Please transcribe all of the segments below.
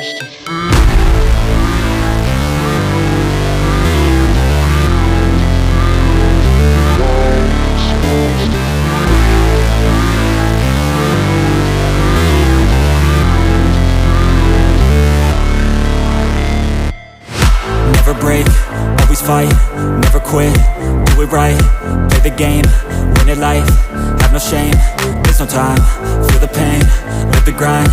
Never break, always fight, never quit, do it right, play the game, win it life, have no shame, there's no time, feel the pain, live the grind,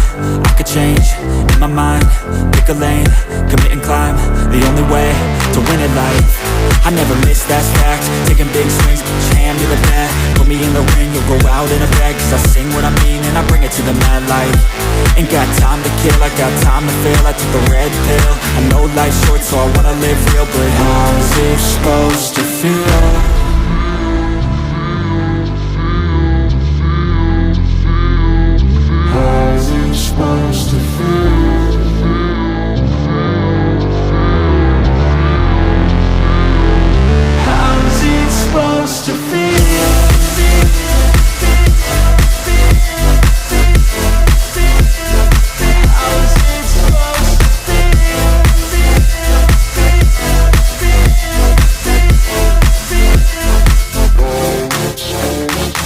I could change, in my mind, pick a lane, commit and climb, the only way to win it life. I never miss, that's fact, taking big swings, put your hand to the bat, put me in the ring, you'll go out in a bag, cause I sing what I mean and I bring it to the mad light. Ain't got time to kill, I got time to feel, I took the red pill, I know life's short so I wanna live real, but how's it supposed to feel? How's it supposed to feel? How's it supposed to feel?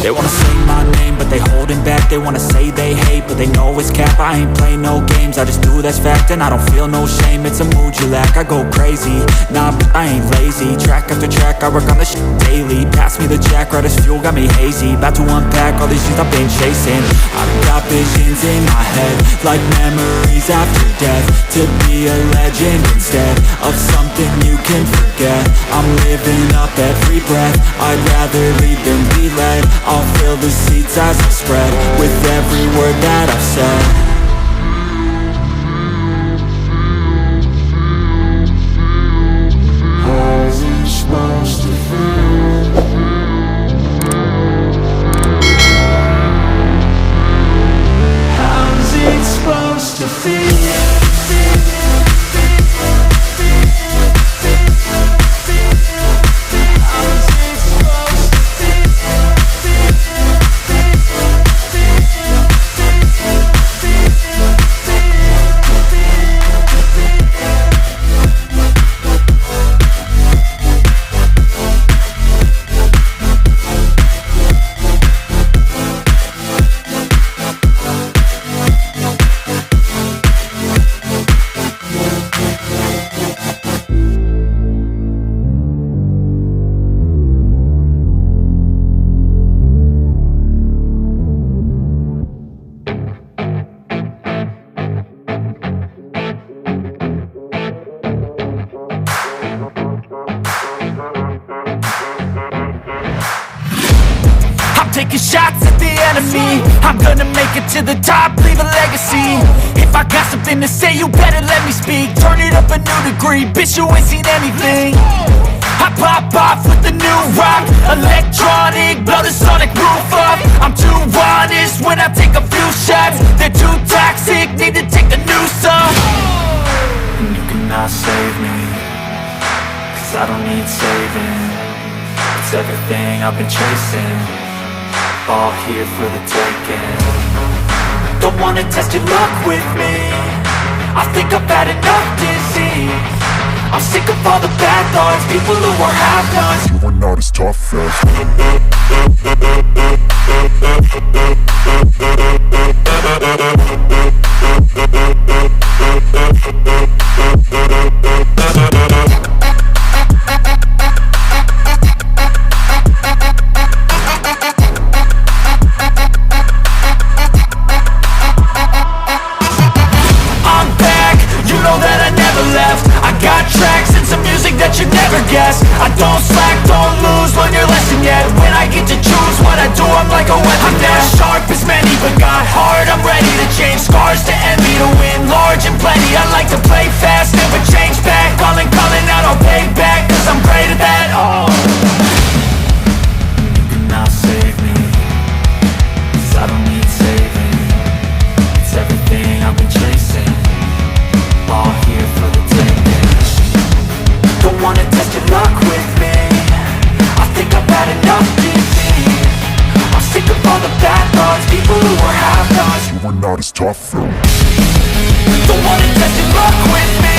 They wanna say my name, but they holding back. They wanna say they hate, but they know it's cap. I ain't play no games, I just do that's fact. And I don't feel no shame, it's a mood you lack. I go crazy, nah, but I ain't lazy. Track after track, I work on this shit daily. Pass me the jack, right as fuel, got me hazy. About to unpack all these things I've been chasing. I've got visions in my head, like memories after death. To be a legend instead of something you can forget. I'm living up every breath, I'd rather lead than be led. I'll fill the seats as I spread with every word that I've said. How's it supposed to feel? How's it supposed to feel? Taking shots at the enemy, I'm gonna make it to the top, leave a legacy. If I got something to say, you better let me speak. Turn it up a new degree, bitch, you ain't seen anything. I pop off with the new rock, electronic, blow the sonic roof up. I'm too honest when I take a few shots. They're too toxic, need to take a new song. And you cannot save me, cause I don't need saving. It's everything I've been chasing, all here for the taking. Don't wanna test your luck with me, I think I've had enough disease. I'm sick of all the bad thoughts, people who are half-nots. You are not as tough as I don't slack, don't lose, learn your lesson yet. When I get to choose what I do, I'm like a weapon. I'm not sharp as many, but got hard, I'm ready to change. Scars to envy, to win large and plenty. I like to play fast, never change back. Calling out, I'll pay back, cause I'm great at that. Oh, you cannot save me, cause I don't need saving. It's everything I've been chasing, all here for the taking. Don't wanna test your luck with me, I think I've had enough disease. I'm sick of all the bad thoughts, people who are half-nots. you are not as tough though. Don't wanna test your luck with me.